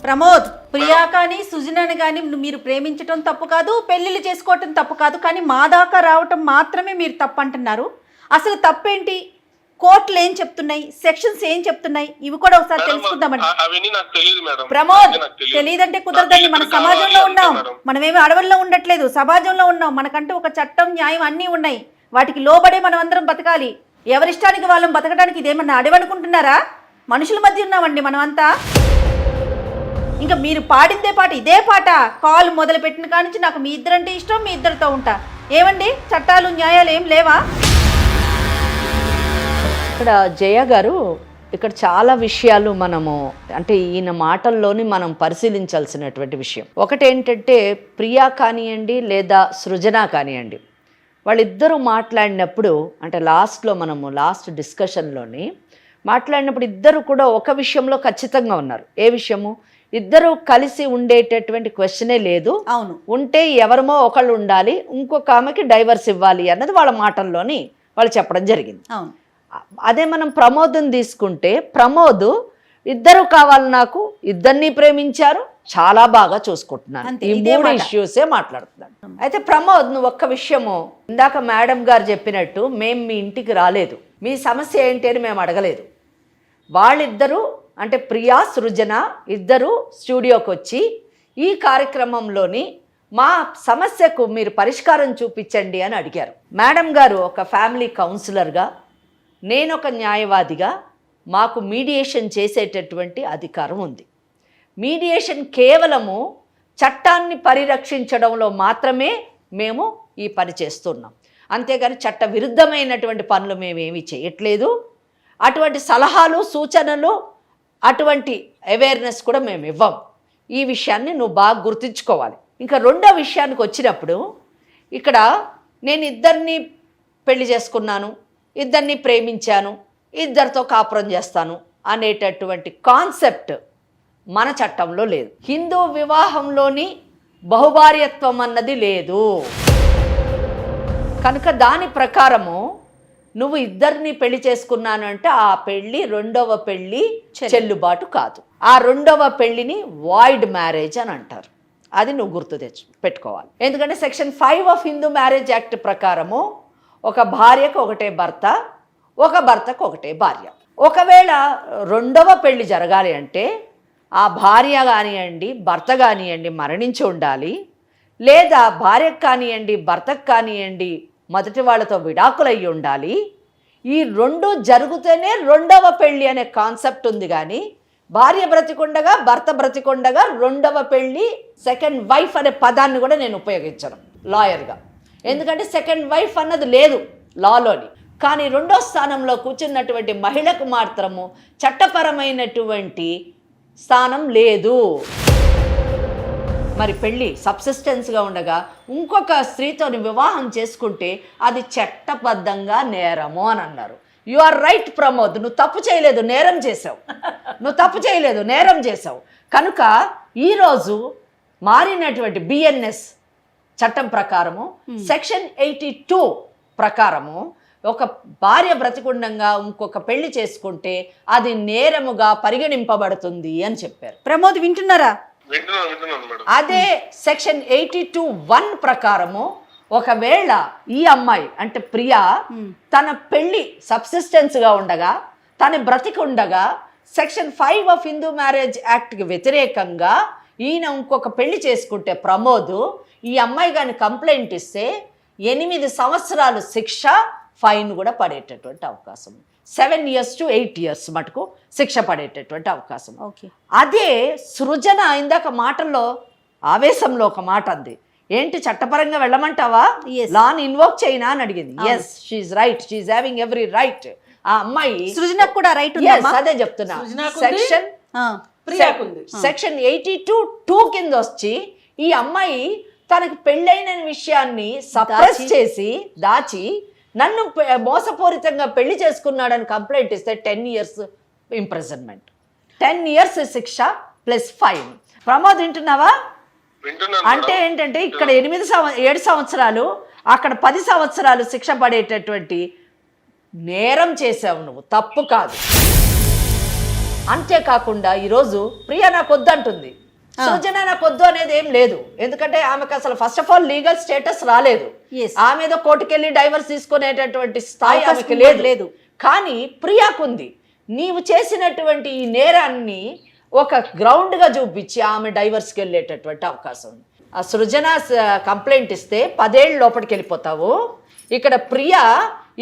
[SPEAKER 4] ప్రమోద్ ప్రియా కానీ సుజనని కానీ మీరు ప్రేమించడం తప్పు కాదు, పెళ్లిళ్ళు చేసుకోవటం తప్పు కాదు. కానీ మా దాకా రావటం మాత్రమే మీరు తప్పు అంటున్నారు. అసలు తప్పేంటి? కోర్టులు ఏం చెప్తున్నాయి, సెక్షన్స్ ఏం చెప్తున్నాయి, ఇవి కూడా ఒకసారి తెలుసుకుందామండి. ప్రమోద్ తెలియదంటే కుదరదండి. మన సమాజంలో ఉన్నాం, మనమేమి అడవుల్లో ఉండట్లేదు, సమాజంలో ఉన్నాం. మనకంటూ ఒక చట్టం, న్యాయం అన్నీ ఉన్నాయి. వాటికి లోబడే మనం అందరం బతకాలి. ఎవరిష్టానికి వాళ్ళం బతకడానికి ఇదేమన్నా అడవనుకుంటున్నారా? మనుషుల మధ్య ఉన్నామండి మనమంతా. ఇంకా మీరు పాడిందే పాట, ఇదే పాట. కాల్ మొదలు పెట్టిన కాడి నుంచి నాకు మీ ఇద్దరంటే ఇష్టం, మీ ఇద్దరితో ఉంటా. ఏమండి, చట్టాలు న్యాయాలు ఏం లేవా?
[SPEAKER 3] ఇక్కడ జయ గారు, ఇక్కడ చాలా విషయాలు మనము అంటే ఈయన మాటల్లోని మనం పరిశీలించాల్సినటువంటి విషయం. ఒకటేంటంటే ప్రియా కానివ్వండి లేదా సృజన కానివ్వండి, వాళ్ళిద్దరూ మాట్లాడినప్పుడు అంటే లాస్ట్ డిస్కషన్లోని మాట్లాడినప్పుడు ఇద్దరు కూడా ఒక విషయంలో ఖచ్చితంగా ఉన్నారు. ఏ విషయము? ఇద్దరు కలిసి ఉండేటటువంటి క్వశ్చనే లేదు.
[SPEAKER 4] అవును,
[SPEAKER 3] ఉంటే ఎవరమో ఒకళ్ళు ఉండాలి, ఇంకొక ఆమెకి డైవర్స్ ఇవ్వాలి అన్నది వాళ్ళ మాటల్లోని వాళ్ళు చెప్పడం జరిగింది.
[SPEAKER 4] అవును.
[SPEAKER 3] అదే మనం ప్రమోద్ని తీసుకుంటే, ప్రమోద్ ఇద్దరు కావాలి, నాకు ఇద్దరిని ప్రేమించారు, చాలా బాగా చూసుకుంటున్నాను, ఈ 3 ఇష్యూసే మాట్లాడుతున్నాడు. అయితే ప్రమోద్, నువ్వు ఒక్క విషయము, ఇందాక మేడం గారు చెప్పినట్టు మేము మీ ఇంటికి రాలేదు, మీ సమస్య ఏంటి అని మేము అడగలేదు. వాళ్ళిద్దరూ అంటే ప్రియా సృజన ఇద్దరు స్టూడియోకి వచ్చి ఈ కార్యక్రమంలోని మా సమస్యకు మీరు పరిష్కారం చూపించండి అని అడిగారు. మేడం గారు ఒక ఫ్యామిలీ కౌన్సిలర్గా, నేను ఒక న్యాయవాదిగా మాకు మీడియేషన్ చేసేటటువంటి అధికారం ఉంది. మీడియేషన్ కేవలము చట్టాన్ని పరిరక్షించడంలో మాత్రమే మేము ఈ పని చేస్తున్నాం, అంతేగాని చట్ట విరుద్ధమైనటువంటి పనులు మేమేమీ చేయట్లేదు. అటువంటి సలహాలు సూచనలు అటువంటి అవేర్నెస్ కూడా మేము ఇవ్వం. ఈ విషయాన్ని నువ్వు బాగా గుర్తుంచుకోవాలి. ఇంకా రెండో విషయానికి వచ్చినప్పుడు, ఇక్కడ నేను ఇద్దరిని పెళ్లి చేసుకున్నాను, ఇద్దరిని ప్రేమించాను, ఇద్దరితో కాపురం చేస్తాను అనేటటువంటి కాన్సెప్ట్ మన చట్టంలో లేదు. హిందూ వివాహంలోని బహుభార్యత్వం అన్నది లేదు. కనుక దాని ప్రకారము నువ్వు ఇద్దరిని పెళ్లి చేసుకున్నాను అంటే ఆ పెళ్లి రెండవ పెళ్లి చెల్లుబాటు కాదు. ఆ రెండవ పెళ్లిని వాయిడ్ మ్యారేజ్ అని అంటారు. అది నువ్వు గుర్తు పెట్టుకోవాలి. ఎందుకంటే section 5 of Hindu marriage act ప్రకారము ఒక భార్యకు ఒకటే భర్త, ఒక భర్తకు ఒకటే భార్య. ఒకవేళ రెండవ పెళ్లి జరగాలి అంటే ఆ భార్య కానివ్వండి, భర్త కానివ్వండి మరణించి ఉండాలి, లేదా భార్యకు కానివ్వండి, భర్తకు కానివ్వండి మొదటి వాళ్ళతో విడాకులయ్యి ఉండాలి. ఈ రెండు జరిగితేనే రెండవ పెళ్ళి అనే కాన్సెప్ట్ ఉంది. కానీ భార్య బ్రతికుండగా, భర్త బ్రతికుండగా రెండవ పెళ్ళి, సెకండ్ వైఫ్ అనే పదాన్ని కూడా నేను ఉపయోగించను లాయర్గా. ఎందుకంటే సెకండ్ వైఫ్ అన్నది లేదు లాలోని. కానీ రెండో స్థానంలో కూర్చున్నటువంటి మహిళకు మాత్రము చట్టపరమైనటువంటి స్థానం లేదు. మరి పెళ్ళి సబ్సిస్టెన్స్గా ఉండగా ఇంకొక స్త్రీతో వివాహం చేసుకుంటే అది చట్టబద్ధంగా నేరము అని అన్నారు. యు ఆర్ రైట్ ప్రమోద్, నువ్వు తప్పు చేయలేదు, నేరం చేసావు. నువ్వు తప్పు చేయలేదు, నేరం చేసావు. కనుక ఈరోజు మారినటువంటి బిఎన్ఎస్ చట్టం ప్రకారము సెక్షన్ 82 ప్రకారము ఒక భార్య బ్రతికుండంగా ఇంకొక పెళ్లి చేసుకుంటే అది నేరముగా పరిగణింపబడుతుంది అని చెప్పారు.
[SPEAKER 4] ప్రమోద్ వింటున్నారా?
[SPEAKER 3] అదే సెక్షన్ 82(1) ప్రకారము ఒకవేళ ఈ అమ్మాయి అంటే ప్రియా తన పెళ్లి సబ్సిస్టెన్స్ గా ఉండగా, తన బ్రతికి ఉండగా సెక్షన్ 5 ఆఫ్ హిందూ మ్యారేజ్ యాక్ట్కి వ్యతిరేకంగా ఈయన ఇంకొక పెళ్లి చేసుకుంటే ప్రమోద్, ఈ అమ్మాయి కానీ కంప్లైంట్ ఇస్తే 8 సంవత్సరాలు శిక్ష, ఫైన్ కూడా పడేటటువంటి అవకాశం. 7 years to 8 years మటుకు శిక్ష పడేటటువంటి అవకాశం. అదే సృజన ఇందాక మాటల్లో ఆవేశంలో ఒక మాట అంది, ఏంటి చట్టపరంగా వెళ్ళమంటావా, లాని ఇన్వోక్ చేయనా అని అడిగింది. Yes, she's right, she's having every right. ఆ అమ్మాయి
[SPEAKER 4] సృజనకు కూడా రైట్ ఉంది.
[SPEAKER 3] అదే చెప్తున్నా. సెక్షన్ 82(2) కింద వచ్చి ఈ అమ్మాయి తనకి పెళ్ళైన విషయాన్ని సప్రెస్ చేసి దాచి నన్ను మోసపూరితంగా పెళ్లి చేసుకున్నాడని కంప్లైంట్ ఇస్తే 10 years ఇంప్రిజన్మెంట్, 10 years శిక్ష ప్లస్ ఫైన్. ప్రమోద్ వింటున్నావా? అంటే ఏంటంటే ఇక్కడ 7 సంవత్సరాలు, అక్కడ 10 సంవత్సరాలు శిక్ష పడేటటువంటి నేరం చేసావు నువ్వు, తప్పు కాదు. అంతేకాకుండా ఈరోజు ప్రియా నాకు వద్దంటుంది, సృజన నాకు వద్దు అనేది ఏం లేదు. ఎందుకంటే ఆమెకు అసలు first of all legal status రాలేదు. ఆమె ఏదో కోర్టుకెళ్ళి డైవర్స్ తీసుకునేటటువంటి స్థాయి ఆమెకి లేదు. కానీ ప్రియాకుంది. నీవు చేసినటువంటి ఈ నేరాన్ని ఒక గ్రౌండ్గా చూపించి ఆమె డైవర్స్కి వెళ్ళేటటువంటి అవకాశం ఉంది. ఆ సృజన కంప్లైంట్ ఇస్తే 10 ఏళ్ళ లోపలికి వెళ్ళిపోతావు. ఇక్కడ ప్రియా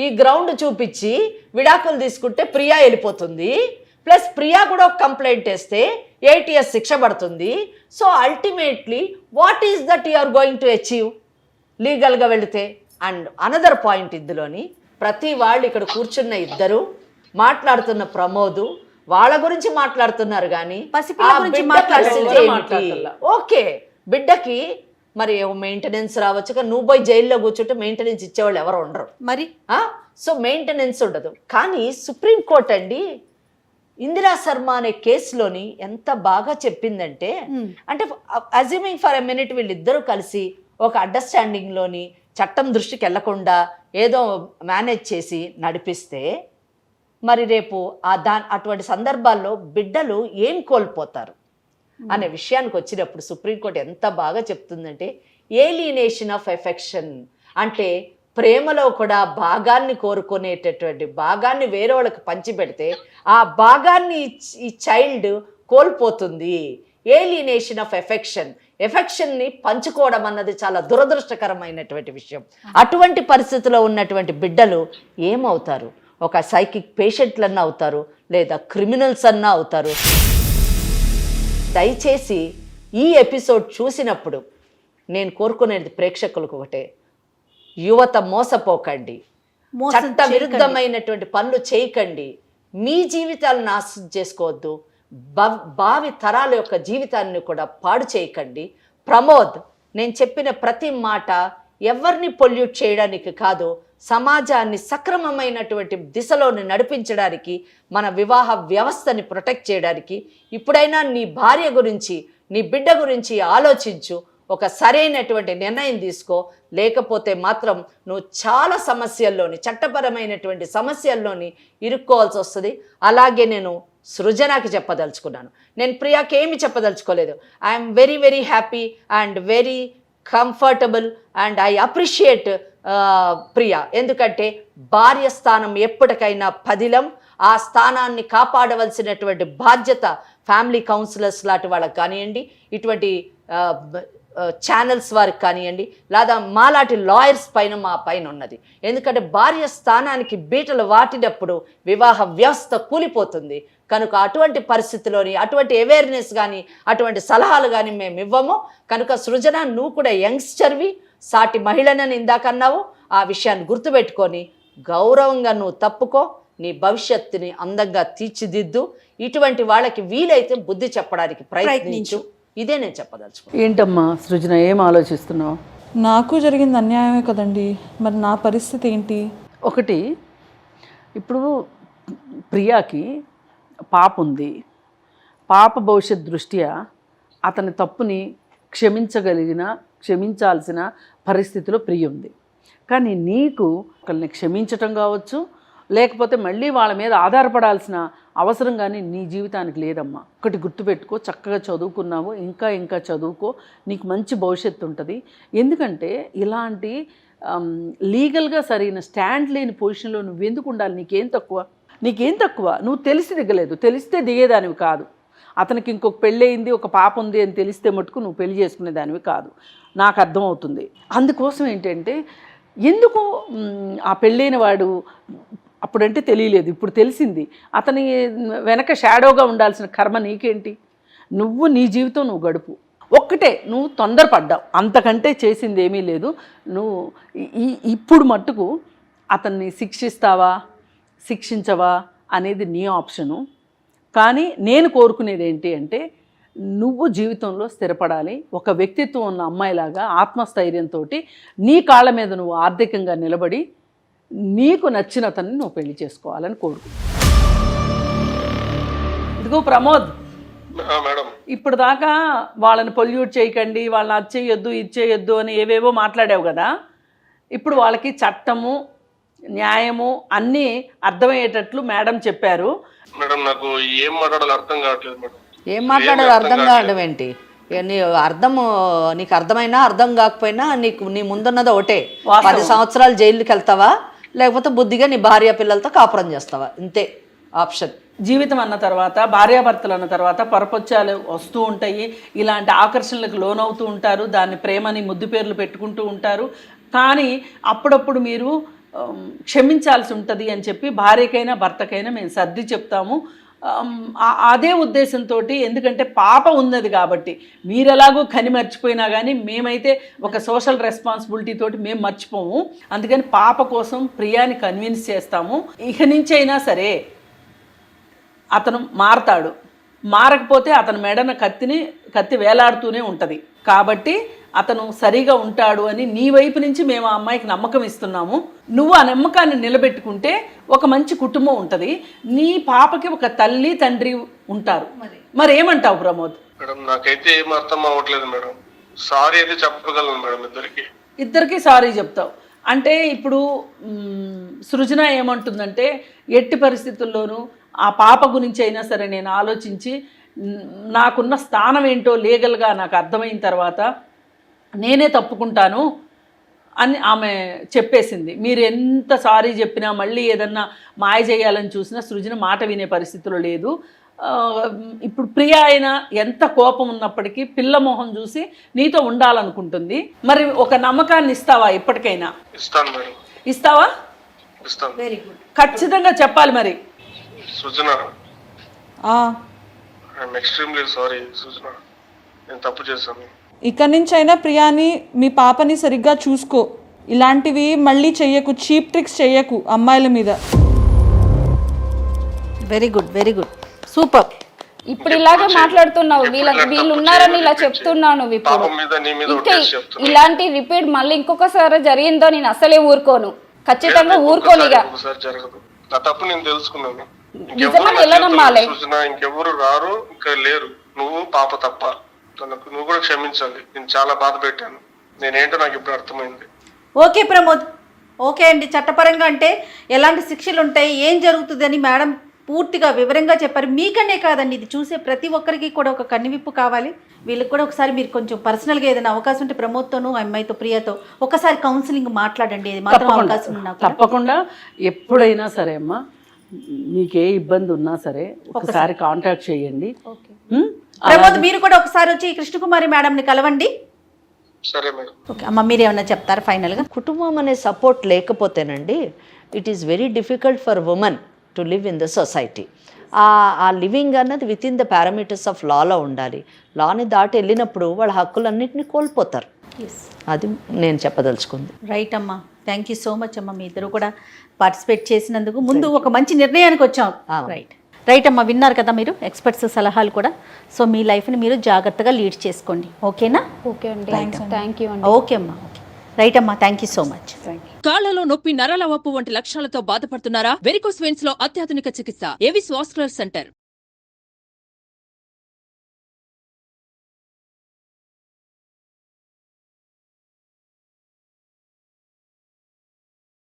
[SPEAKER 3] ఈ గ్రౌండ్ చూపించి విడాకులు తీసుకుంటే ప్రియా వెళ్ళిపోతుంది. ప్లస్ ప్రియా కూడా ఒక కంప్లైంట్ వేస్తే 8 years శిక్ష పడుతుంది. So ultimately what is that you are going to achieve లీగల్గా వెళితే? అండ్ అనదర్ పాయింట్, ఇందులోని ప్రతి వాళ్ళు ఇక్కడ కూర్చున్న ఇద్దరు మాట్లాడుతున్న ప్రమోదు వాళ్ళ గురించి మాట్లాడుతున్నారు కానీ ఓకే బిడ్డకి మరి మెయింటెనెన్స్ రావచ్చు. నువ్వు పోయి జైల్లో కూర్చుంటే మెయింటెనెన్స్ ఇచ్చేవాళ్ళు ఎవరు ఉండరు మరి. సో మెయింటెనెన్స్ ఉండదు. కానీ సుప్రీంకోర్టు అండి ఇందిరా శర్మ అనే కేసులోని ఎంత బాగా చెప్పిందంటే, అంటే అజ్యూమింగ్ ఫర్ ఎ మినిట్ వీళ్ళిద్దరూ కలిసి ఒక అండర్స్టాండింగ్లోని చట్టం దృష్టికి వెళ్లకుండా ఏదో మేనేజ్ చేసి నడిపిస్తే మరి రేపు అటువంటి సందర్భాల్లో బిడ్డలు ఏం కోల్పోతారు అనే విషయానికి వచ్చినప్పుడు సుప్రీంకోర్టు ఎంత బాగా చెప్తుందంటే, ఏలినేషన్ ఆఫ్ ఎఫెక్షన్ అంటే ప్రేమలో కూడా భాగాన్ని కోరుకునేటటువంటి భాగాన్ని వేరే వాళ్ళకి పంచిపెడితే ఆ భాగాన్ని ఈ చైల్డ్ కోల్పోతుంది. ఏలినేషన్ ఆఫ్ ఎఫెక్షన్ని పంచుకోవడం అన్నది చాలా దురదృష్టకరమైనటువంటి విషయం. అటువంటి పరిస్థితిలో ఉన్నటువంటి బిడ్డలు ఏమవుతారు? ఒక సైకిక్ పేషెంట్లన్నా అవుతారు, లేదా క్రిమినల్స్ అన్నా అవుతారు. దయచేసి ఈ ఎపిసోడ్ చూసినప్పుడు నేను కోరుకునేది ప్రేక్షకులకు ఒకటే, యువత మోసపోకండి, చట్ట విరుద్ధమైనటువంటి పనులు చేయకండి, మీ జీవితాలను నాశనం చేసుకోవద్దు, భావి తరాల యొక్క జీవితాన్ని కూడా పాడు చేయకండి. ప్రమోద్, నేను చెప్పిన ప్రతి మాట ఎవరిని పొల్యూట్ చేయడానికి కాదు, సమాజాన్ని సక్రమమైనటువంటి దిశలోని నడిపించడానికి, మన వివాహ వ్యవస్థని ప్రొటెక్ట్ చేయడానికి ఇప్పుడైనా నీ భార్య గురించి, నీ బిడ్డ గురించి ఆలోచించు, ఒక సరైనటువంటి నిర్ణయం తీసుకో. లేకపోతే మాత్రం నువ్వు చాలా సమస్యల్లోని, చట్టపరమైనటువంటి సమస్యల్లోని ఇరుక్కోవాల్సి వస్తుంది. అలాగే నేను సృజనకి చెప్పదలుచుకున్నాను, నేను ప్రియాకి ఏమి చెప్పదలుచుకోలేదు. I'm very very happy and very comfortable and I appreciate Priya. ఎందుకంటే భార్య స్థానం ఎప్పటికైనా పదిలం. ఆ స్థానాన్ని కాపాడవలసినటువంటి బాధ్యత ఫ్యామిలీ కౌన్సిలర్స్ లాంటి వాళ్ళకి కానివ్వండి, ఇటువంటి ఛానల్స్ వారికి కానివ్వండి, లేదా మాలాంటి లాయర్స్ పైన మా పైన ఉన్నది. ఎందుకంటే భార్య స్థానానికి బీటలు వాటినప్పుడు వివాహ వ్యవస్థ కూలిపోతుంది. కనుక అటువంటి పరిస్థితిలోని అటువంటి అవేర్నెస్ కానీ అటువంటి సలహాలు కానీ మేము ఇవ్వము. కనుక సృజన, నువ్వు కూడా యంగ్స్టర్వి, సాటి మహిళనని ఇందాకన్నావు. ఆ విషయాన్ని గుర్తుపెట్టుకొని గౌరవంగా నువ్వు తప్పుకో, నీ భవిష్యత్తుని అందంగా తీర్చిదిద్దు. ఇటువంటి వాళ్ళకి వీలైతే బుద్ధి చెప్పడానికి ప్రయత్నించు. ఇదే నేను చెప్పదలుచుకున్నాను.
[SPEAKER 5] ఏంటమ్మా సృజన, ఏం ఆలోచిస్తున్నావు?
[SPEAKER 1] నాకు జరిగింది అన్యాయమే కదండి, మరి నా పరిస్థితి ఏంటి?
[SPEAKER 5] ఒకటి, ఇప్పుడు ప్రియాకి పాప ఉంది. పాప భవిష్యత్ దృష్ట్యా అతని తప్పుని క్షమించాల్సిన పరిస్థితిలో ప్రియ ఉంది. కానీ నీకు ఒకరిని క్షమించటం కావచ్చు, లేకపోతే మళ్ళీ వాళ్ళ మీద ఆధారపడాల్సిన అవసరం కానీ నీ జీవితానికి లేదమ్మా. ఒకటి గుర్తుపెట్టుకో, చక్కగా చదువుకున్నావు, ఇంకా చదువుకో, నీకు మంచి భవిష్యత్తు ఉంటుంది. ఎందుకంటే ఇలాంటి లీగల్గా సరైన స్టాండ్ లేని పొజిషన్లో నువ్వు ఎందుకు ఉండాలి? నీకేం తక్కువ? నువ్వు తెలిసి దిగలేదు, తెలిస్తే దిగేదానివి కాదు. అతనికి ఇంకొక పెళ్ళయింది, ఒక పాప ఉంది అని తెలిస్తే మటుకు నువ్వు పెళ్లి చేసుకునేదానివి కాదు, నాకు అర్థమవుతుంది. అందుకోసం ఏంటంటే, ఎందుకు ఆ పెళ్ళైన వాడు అప్పుడంటే తెలియలేదు, ఇప్పుడు తెలిసింది. అతని వెనక షాడోగా ఉండాల్సిన కర్మ నీకేంటి? నువ్వు నీ జీవితం నువ్వు గడుపు. ఒక్కటే, నువ్వు తొందరపడ్డావు, అంతకంటే చేసింది ఏమీ లేదు. నువ్వు ఇప్పుడు మట్టుకు అతన్ని శిక్షించవా అనేది నీ ఆప్షను. కానీ నేను కోరుకునేది ఏంటి అంటే, నువ్వు జీవితంలో స్థిరపడాలి. ఒక వ్యక్తిత్వం ఉన్న అమ్మాయిలాగా ఆత్మస్థైర్యంతో నీ కాళ్ళ మీద నువ్వు ఆర్థికంగా నిలబడి నీకు నచ్చిన అతన్ని నువ్వు పెళ్లి చేసుకోవాలని కోరుకుంటున్నాను. ఇదిగో ప్రమోద్, ఇప్పుడు దాకా వాళ్ళని పొల్యూట్ చేయకండి, వాళ్ళని అది చేయొద్దు ఇది చేయొద్దు అని ఏవేవో మాట్లాడావు కదా. ఇప్పుడు వాళ్ళకి చట్టము, న్యాయము అన్నీ అర్థమయ్యేటట్లు మేడం చెప్పారు.
[SPEAKER 2] మేడం, నాకు ఏం మాట్లాడాలో అర్థం కావట్లేదు మేడం.
[SPEAKER 3] ఏం మాట్లాడాలో అర్థం కావడం ఏంటి? నీకు అర్థమైనా అర్థం కాకపోయినా నీ ముందున్నది ఒకటే, 10 సంవత్సరాలు జైలుకి వెళ్తావా, లేకపోతే బుద్ధిగా నీ భార్య పిల్లలతో కాపురం చేస్తావా, ఇంతే ఆప్షన్.
[SPEAKER 5] జీవితం అన్న తర్వాత, భార్యాభర్తలు అన్న తర్వాత పొరపొచ్చాలు వస్తూ ఉంటాయి, ఇలాంటి ఆకర్షణలకు లోనవుతూ ఉంటారు, దాన్ని ప్రేమని ముద్దు పేర్లు పెట్టుకుంటూ ఉంటారు. కానీ అప్పుడప్పుడు మీరు క్షమించాల్సి ఉంటుంది అని చెప్పి భార్యకైనా భర్తకైనా మేము సర్ది చెప్తాము. అదే ఉద్దేశంతో, ఎందుకంటే పాప ఉన్నది కాబట్టి మీరు ఎలాగో కని మర్చిపోయినా కానీ మేమైతే ఒక సోషల్ రెస్పాన్సిబిలిటీ తోటి మేము మర్చిపోము. అందుకని పాప కోసం ప్రియాని కన్విన్స్ చేస్తాము. ఇక నుంచి అయినా సరే అతను మారతాడు, మారకపోతే అతని మెడన కత్తి వేలాడుతూనే ఉంటుంది. కాబట్టి అతను సరిగా ఉంటాడు అని నీ వైపు నుంచి మేము ఆ అమ్మాయికి నమ్మకం ఇస్తున్నాము. నువ్వు ఆ నమ్మకాన్ని నిలబెట్టుకుంటే ఒక మంచి కుటుంబం ఉంటుంది, నీ పాపకి ఒక తల్లి తండ్రి ఉంటారు. మరి ఏమంటావు ప్రమోద్?
[SPEAKER 2] మేడం, నాకైతే ఏం అర్థం అవ్వట్లేదు మేడం. సారీ అయితే చెప్పగలను మేడం, ఇద్దరికి
[SPEAKER 5] సారీ చెప్తావు అంటే. ఇప్పుడు సృజన ఏమంటుందంటే, ఎట్టి పరిస్థితుల్లోనూ ఆ పాప గురించి అయినా సరే నేను ఆలోచించి నాకున్న స్థానం ఏంటో లీగల్గా నాకు అర్థమైన తర్వాత నేనే తప్పుకుంటాను అని ఆమె చెప్పేసింది. మీరు ఎంత సారీ చెప్పినా మళ్ళీ ఏదన్నా మాయ చేయాలని చూసినా సృజన మాట వినే పరిస్థితిలో లేదు. ఇప్పుడు ప్రియ అయినా ఎంత కోపం ఉన్నప్పటికీ పిల్ల మొహం చూసి నీతో ఉండాలనుకుంటుంది. మరి ఒక నమ్మకాన్ని ఇస్తావా? ఇప్పటికైనా ఇస్తావా?
[SPEAKER 4] వెరీ గుడ్,
[SPEAKER 5] ఖచ్చితంగా చెప్పాలి. మరి
[SPEAKER 2] సృజన, ఐఎమ్ ఎక్స్ట్రీమ్లీ సారీ సృజన, నేను తప్పు చేశాను.
[SPEAKER 1] ఇక్కడి నుంచి అయినా ప్రియాని, మీ పాపని సరిగ్గా చూసుకో. ఇలాంటివి మళ్ళీ చెయ్యకు, చీప్ ట్రిక్స్ చెయ్యకు అమ్మాయిల మీద.
[SPEAKER 3] Very good, very good, super.
[SPEAKER 7] ఇప్పుడు ఇలాగే మాట్లాడుతున్నావు, వీళ్ళు ఉన్నారని ఇలా చెప్తున్నావు నువ్వు ఇప్పుడు.
[SPEAKER 2] పాపం మీద నీ మీద
[SPEAKER 7] ఇంకా
[SPEAKER 2] ఒట్టేసి చెప్తున్నా.
[SPEAKER 7] ఇలాంటి రిపీట్ మళ్ళీ ఇంకొకసారి జరిగిందో నేను అసలే ఊరుకోను, ఖచ్చితంగా ఊరుకోను ఇక.
[SPEAKER 2] ఒకసారి జరగదు. నా తప్పు నేను తెలుసుకున్నాను.
[SPEAKER 7] నిజంగా ఎలా నమ్మాలి?
[SPEAKER 2] ఇంకెవరు రారు, ఇంకా లేరు. నువ్వు పాప తప్ప. నువ్వు కూడా క్షమించాలి. నేను చాలా బాధ పెట్టాను. నేనేంటో నాకు ఇప్పుడు అర్థమైంది.
[SPEAKER 4] ఓకే ప్రమోద్, ఓకే అండి. చట్టపరంగా అంటే ఎలాంటి శిక్షలు ఉంటాయి, ఏం జరుగుతుంది అని మేడం పూర్తిగా వివరంగా చెప్పారు. మీకనే కాదండి, ఇది చూసే ప్రతి ఒక్కరికి కూడా ఒక కన్నువిప్పు కావాలి. వీళ్ళకి కూడా ఒకసారి మీరు కొంచెం పర్సనల్గా ఏదైనా అవకాశం ఉంటే ప్రమోద్తోనూ, అమ్మాయితో, ప్రియతో ఒకసారి కౌన్సిలింగ్ మాట్లాడండి. ఇది మాత్రం అవకాశం ఉన్నా కూడా.
[SPEAKER 5] తప్పకుండా ఎప్పుడైనా సరే అమ్మా, మీకు ఏ ఇబ్బంది ఉన్నా సరే ఒకసారి కాంటాక్ట్ చేయండి.
[SPEAKER 4] ప్రమోద్ మీరు కూడా ఒకసారి వచ్చి కృష్ణకుమారి మేడంని కలవండి.
[SPEAKER 2] సరే మేడం.
[SPEAKER 4] ఓకే అమ్మ, మీరు ఏమన్నా చెప్తారా ఫైనల్గా?
[SPEAKER 3] కుటుంబం అనే సపోర్ట్ లేకపోతేనండి it is very difficult for women to live in the society. ఆ లివింగ్ అన్నది within the parameters of లాలో ఉండాలి. లాని దాటి వెళ్ళినప్పుడు వాళ్ళ హక్కులన్నింటినీ కోల్పోతారు. అది నేను చెప్పదలుచుకుంది.
[SPEAKER 4] రైట్ అమ్మా, థ్యాంక్ యూ సో మచ్ అమ్మ. మీ ఇద్దరు కూడా పార్టిసిపేట్ చేసినందుకు ముందు ఒక మంచి నిర్ణయానికి వచ్చాం. రైట్ అమ్మా, విన్నారు కదా మీరు ఎక్స్పర్ట్స్ సలహాలు కూడా. సో మీ లైఫ్ని మీరు జాగ్రత్తగా లీడ్ చేసుకోండి, ఓకేనా?
[SPEAKER 7] ఓకే అండి, థ్యాంక్ యూ అండి.
[SPEAKER 4] ఓకే అమ్మా, ఓకే. రైట్ అమ్మా, థ్యాంక్ యూ సో మచ్.
[SPEAKER 6] కాళ్లలో నొప్పి, నరాల వాపు వంటి లక్షణాలతో బాధపడుతున్నారా? వెరికోస్ వెయిన్స్ లో అత్యాధునిక చికిత్స ఏవిస్ వాస్కులర్ సెంటర్.